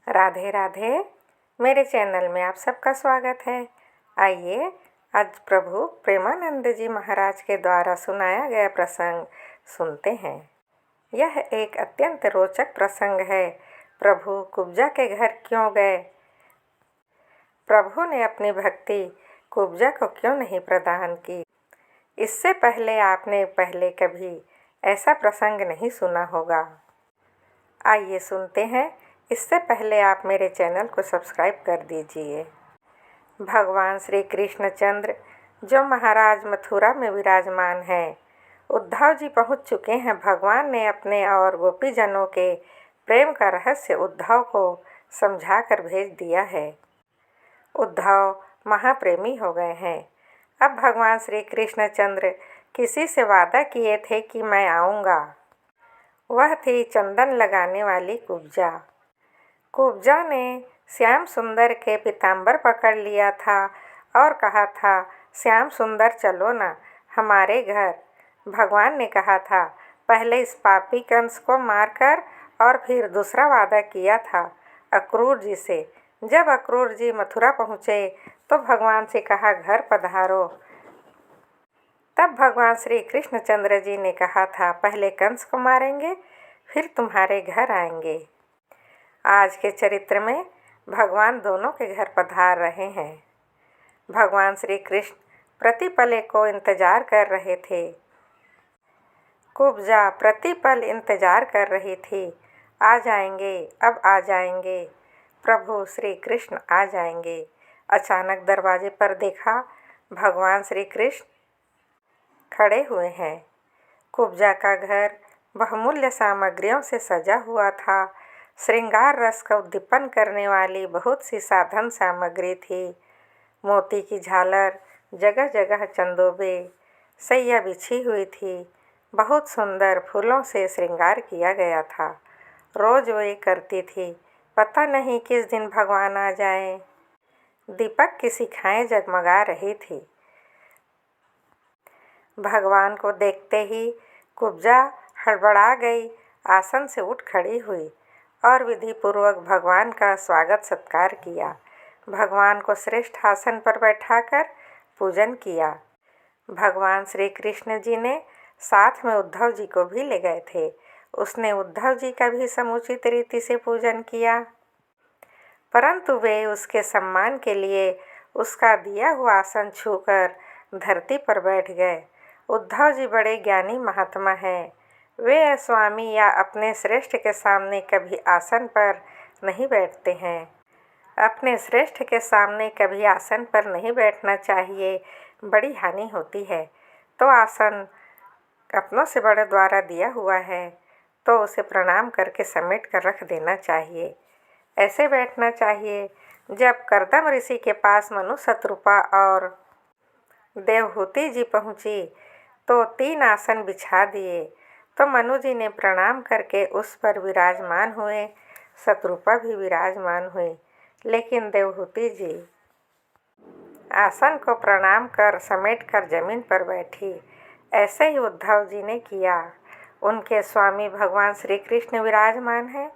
राधे राधे। मेरे चैनल में आप सबका स्वागत है। आइए आज प्रभु प्रेमानंद जी महाराज के द्वारा सुनाया गया प्रसंग सुनते हैं। यह एक अत्यंत रोचक प्रसंग है। प्रभु कुब्जा के घर क्यों गए? प्रभु ने अपनी भक्ति कुब्जा को क्यों नहीं प्रदान की? इससे पहले आपने कभी ऐसा प्रसंग नहीं सुना होगा। आइए सुनते हैं। इससे पहले आप मेरे चैनल को सब्सक्राइब कर दीजिए। भगवान श्री कृष्णचंद्र जो महाराज मथुरा में विराजमान हैं, उद्धव जी पहुंच चुके हैं। भगवान ने अपने और गोपीजनों के प्रेम का रहस्य उद्धव को समझाकर भेज दिया है। उद्धव महाप्रेमी हो गए हैं। अब भगवान श्री कृष्णचंद्र किसी से वादा किए थे कि मैं आऊँगा। वह थी चंदन लगाने वाली कुब्जा। कुब्जा ने श्याम सुंदर के पीताम्बर पकड़ लिया था और कहा था, श्याम सुंदर चलो ना हमारे घर। भगवान ने कहा था, पहले इस पापी कंस को मारकर, और फिर दूसरा वादा किया था अक्रूर जी से। जब अक्रूर जी मथुरा पहुँचे तो भगवान से कहा, घर पधारो। तब भगवान श्री कृष्णचंद्र जी ने कहा था, पहले कंस को मारेंगे फिर तुम्हारे घर आएंगे। आज के चरित्र में भगवान दोनों के घर पधार रहे हैं। भगवान श्री कृष्ण प्रतिपल को इंतजार कर रहे थे। कुब्जा प्रतिपल इंतजार कर रही थी, आ जाएंगे, अब आ जाएंगे, प्रभु श्री कृष्ण आ जाएंगे। अचानक दरवाजे पर देखा, भगवान श्री कृष्ण खड़े हुए हैं। कुब्जा का घर बहुमूल्य सामग्रियों से सजा हुआ था। श्रृंगार रस का उद्दीपन करने वाली बहुत सी साधन सामग्री थी। मोती की झालर, जगह जगह चंदोबे, सैया बिछी हुई थी। बहुत सुंदर फूलों से श्रृंगार किया गया था। रोज वो ये करती थी, पता नहीं किस दिन भगवान आ जाए। दीपक की शिखाएं जगमगा रही थी। भगवान को देखते ही कुब्जा हड़बड़ा गई, आसन से उठ खड़ी हुई और विधि पूर्वक भगवान का स्वागत सत्कार किया। भगवान को श्रेष्ठ आसन पर बैठाकर पूजन किया। भगवान श्री कृष्ण जी ने साथ में उद्धव जी को भी ले गए थे। उसने उद्धव जी का भी समुचित रीति से पूजन किया, परंतु वे उसके सम्मान के लिए उसका दिया हुआ आसन छूकर धरती पर बैठ गए। उद्धव जी बड़े ज्ञानी महात्मा हैं। वे स्वामी या अपने श्रेष्ठ के सामने कभी आसन पर नहीं बैठते हैं। अपने श्रेष्ठ के सामने कभी आसन पर नहीं बैठना चाहिए, बड़ी हानि होती है। तो आसन अपनों से बड़े द्वारा दिया हुआ है तो उसे प्रणाम करके समेट कर रख देना चाहिए। ऐसे बैठना चाहिए। जब कर्दम ऋषि के पास मनु शत्रुपा और देवहूति जी पहुँची तो 3 आसन बिछा दिए, तो मनु जी ने प्रणाम करके उस पर विराजमान हुए। शत्रुपा भी विराजमान हुई, लेकिन देवहूति जी आसन को प्रणाम कर समेट कर जमीन पर बैठी। ऐसे ही उद्धव जी ने किया। उनके स्वामी भगवान श्री कृष्ण विराजमान हैं,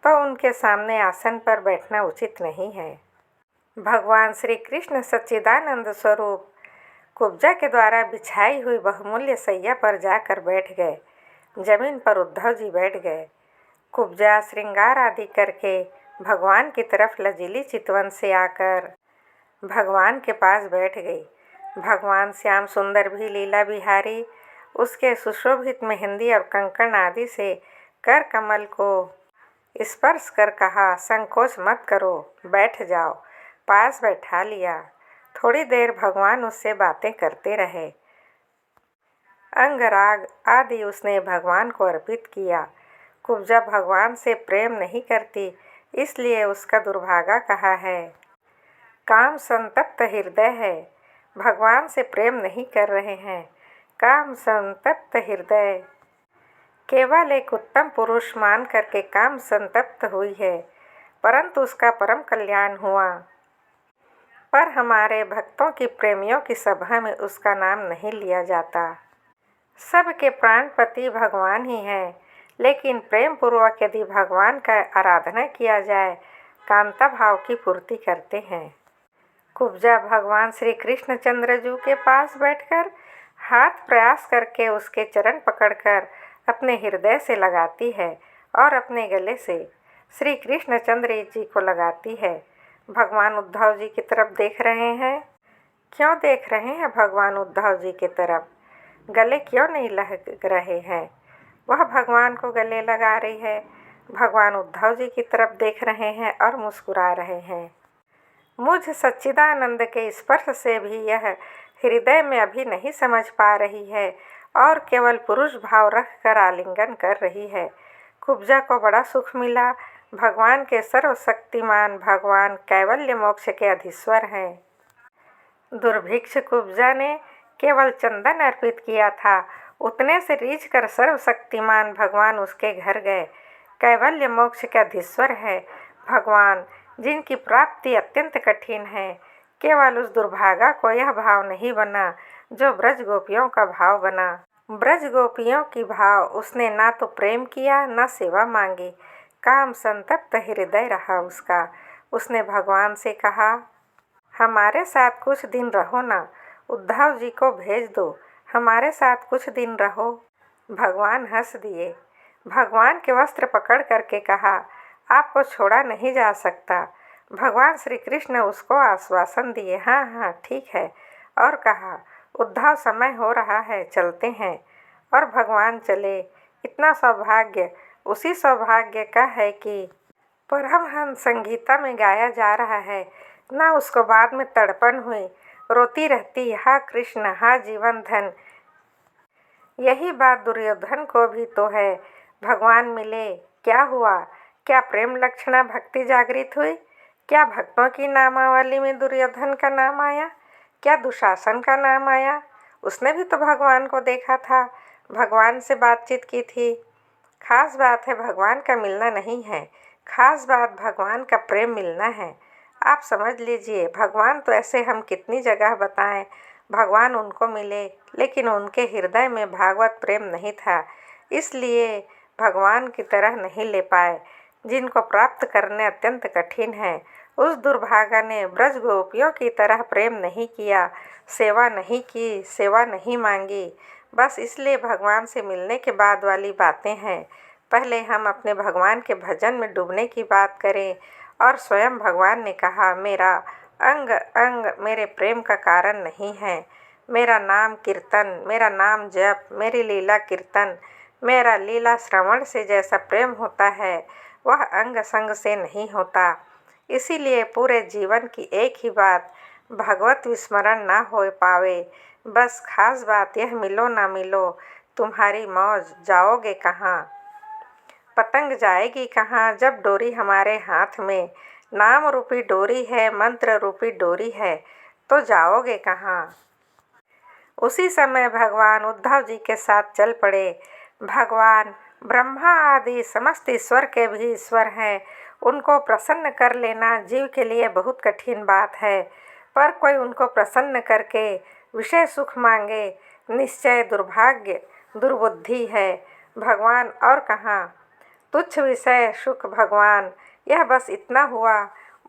तो उनके सामने आसन पर बैठना उचित नहीं है। भगवान श्री कृष्ण सच्चिदानंद स्वरूप कुब्जा के द्वारा बिछाई हुई बहुमूल्य सैया पर जाकर बैठ गए। जमीन पर उद्धव जी बैठ गए। कुब्जा श्रृंगार आदि करके भगवान की तरफ लजीली चितवन से आकर भगवान के पास बैठ गई। भगवान श्याम सुंदर भी लीला बिहारी उसके सुशोभित मेहंदी और कंकण आदि से कर कमल को स्पर्श कर कहा, संकोच मत करो, बैठ जाओ। पास बैठा लिया। थोड़ी देर भगवान उससे बातें करते रहे। अंगराग आदि उसने भगवान को अर्पित किया। कुब्जा भगवान से प्रेम नहीं करती, इसलिए उसका दुर्भागा कहा है। काम संतप्त हृदय है। भगवान से प्रेम नहीं कर रहे हैं। काम संतप्त हृदय केवल एक उत्तम पुरुष मान करके काम संतप्त हुई है, परंतु उसका परम कल्याण हुआ। पर हमारे भक्तों की प्रेमियों की सभा में उसका नाम नहीं लिया जाता। सबके प्राणपति भगवान ही हैं, लेकिन प्रेम पूर्वक यदि भगवान का आराधना किया जाए कांता भाव की पूर्ति करते हैं। कुब्जा भगवान श्री कृष्णचंद्र जी के पास बैठकर हाथ प्रयास करके उसके चरण पकड़कर अपने हृदय से लगाती है और अपने गले से श्री कृष्णचंद्र जी को लगाती है। भगवान उद्धव जी की तरफ देख रहे हैं। क्यों देख रहे हैं भगवान उद्धव जी की तरफ? गले क्यों नहीं लग रहे हैं? वह भगवान को गले लगा रही है। भगवान उद्धव जी की तरफ देख रहे हैं और मुस्कुरा रहे हैं। मुझ सच्चिदानंद के स्पर्श से भी यह हृदय में अभी नहीं समझ पा रही है और केवल पुरुष भाव रखकर आलिंगन कर रही है। कुब्जा को बड़ा सुख मिला। भगवान के सर्वशक्तिमान भगवान कैवल्य मोक्ष के अधीश्वर हैं। दुर्भिक्ष कुब्जा ने केवल चंदन अर्पित किया था, उतने से रीझ कर सर्वशक्तिमान भगवान उसके घर गए। कैवल्य मोक्ष के अधीश्वर है भगवान, जिनकी प्राप्ति अत्यंत कठिन है। केवल उस दुर्भागा को यह भाव नहीं बना जो ब्रज गोपियों का भाव बना। ब्रज गोपियों की भाव उसने ना तो प्रेम किया ना सेवा मांगी। काम संतप्त हृदय रहा उसका। उसने भगवान से कहा, हमारे साथ कुछ दिन रहो ना, उद्धव जी को भेज दो, हमारे साथ कुछ दिन रहो। भगवान हंस दिए। भगवान के वस्त्र पकड़ करके कहा, आपको छोड़ा नहीं जा सकता। भगवान श्री कृष्ण उसको आश्वासन दिए, हाँ हाँ ठीक है, और कहा, उद्धव समय हो रहा है, चलते हैं। और भगवान चले। इतना सौभाग्य उसी सौभाग्य का है कि परमहंस संगीता में गाया जा रहा है। ना उसको बाद में तड़पन हुई, रोती रहती, हा कृष्ण हा जीवन धन। यही बात दुर्योधन को भी तो है। भगवान मिले, क्या हुआ? क्या प्रेम लक्षणा भक्ति जागृत हुई? क्या भक्तों की नामावली में दुर्योधन का नाम आया? क्या दुशासन का नाम आया? उसने भी तो भगवान को देखा था, भगवान से बातचीत की थी। खास बात है भगवान का मिलना नहीं है, खास बात भगवान का प्रेम मिलना है। आप समझ लीजिए, भगवान तो ऐसे हम कितनी जगह बताएं। भगवान उनको मिले, लेकिन उनके हृदय में भागवत प्रेम नहीं था, इसलिए भगवान की तरह नहीं ले पाए, जिनको प्राप्त करने अत्यंत कठिन है। उस दुर्भागा ने ब्रज गोपियों की तरह प्रेम नहीं किया, सेवा नहीं की, सेवा नहीं मांगी। बस इसलिए भगवान से मिलने के बाद वाली बातें हैं। पहले हम अपने भगवान के भजन में डूबने की बात करें। और स्वयं भगवान ने कहा, मेरा अंग अंग मेरे प्रेम का कारण नहीं है। मेरा नाम कीर्तन, मेरा नाम जप, मेरी लीला कीर्तन, मेरा लीला श्रवण से जैसा प्रेम होता है वह अंग संग से नहीं होता। इसीलिए पूरे जीवन की एक ही बात, भगवत विस्मरण ना हो पावे। बस खास बात यह, मिलो ना मिलो, तुम्हारी मौज, जाओगे कहाँ? पतंग जाएगी कहाँ जब डोरी हमारे हाथ में? नाम रूपी डोरी है, मंत्र रूपी डोरी है, तो जाओगे कहाँ? उसी समय भगवान उद्धव जी के साथ चल पड़े। भगवान ब्रह्मा आदि समस्त ईश्वर के भी ईश्वर हैं। उनको प्रसन्न कर लेना जीव के लिए बहुत कठिन बात है, पर कोई उनको प्रसन्न करके विषय सुख मांगे, निश्चय दुर्भाग्य, दुर्बुद्धि है। भगवान और कहाँ? तुच्छ विषय सुख भगवान, यह बस इतना हुआ,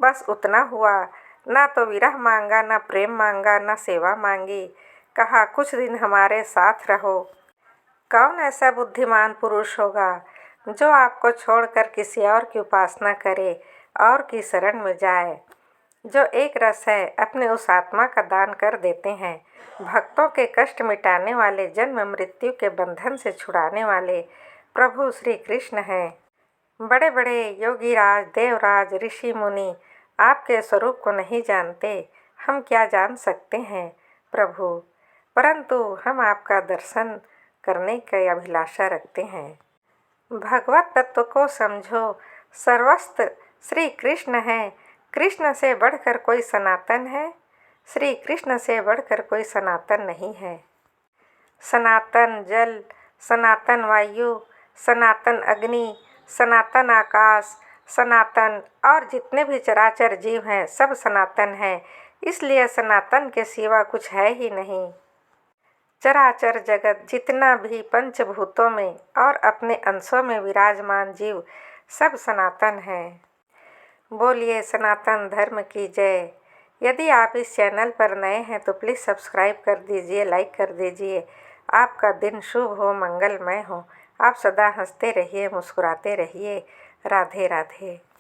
बस उतना हुआ। ना तो विरह मांगा, ना प्रेम मांगा, ना सेवा मांगी। कहा, कुछ दिन हमारे साथ रहो। कौन ऐसा बुद्धिमान पुरुष होगा जो आपको छोड़कर किसी और की उपासना करे और की शरण में जाए? जो एक रस है, अपने उस आत्मा का दान कर देते हैं। भक्तों के कष्ट मिटाने वाले, जन्म मृत्यु के बंधन से छुड़ाने वाले प्रभु श्री कृष्ण हैं। बड़े बड़े योगीराज, देवराज, ऋषि मुनि आपके स्वरूप को नहीं जानते। हम क्या जान सकते हैं प्रभु? परंतु हम आपका दर्शन करने की अभिलाषा रखते हैं। भगवत तत्व को समझो। सर्वस्त्र श्री कृष्ण है। कृष्ण से बढ़कर कोई सनातन है? श्री कृष्ण से बढ़कर कोई सनातन नहीं है। सनातन जल, सनातन वायु, सनातन अग्नि, सनातन आकाश, सनातन और जितने भी चराचर जीव हैं सब सनातन हैं। इसलिए सनातन के सिवा कुछ है ही नहीं। चराचर जगत जितना भी पंचभूतों में और अपने अंशों में विराजमान जीव सब सनातन हैं। बोलिए सनातन धर्म की जय। यदि आप इस चैनल पर नए हैं तो प्लीज़ सब्सक्राइब कर दीजिए, लाइक कर दीजिए। आपका दिन शुभ हो, मंगलमय हो। आप सदा हंसते रहिए, मुस्कुराते रहिए। राधे राधे।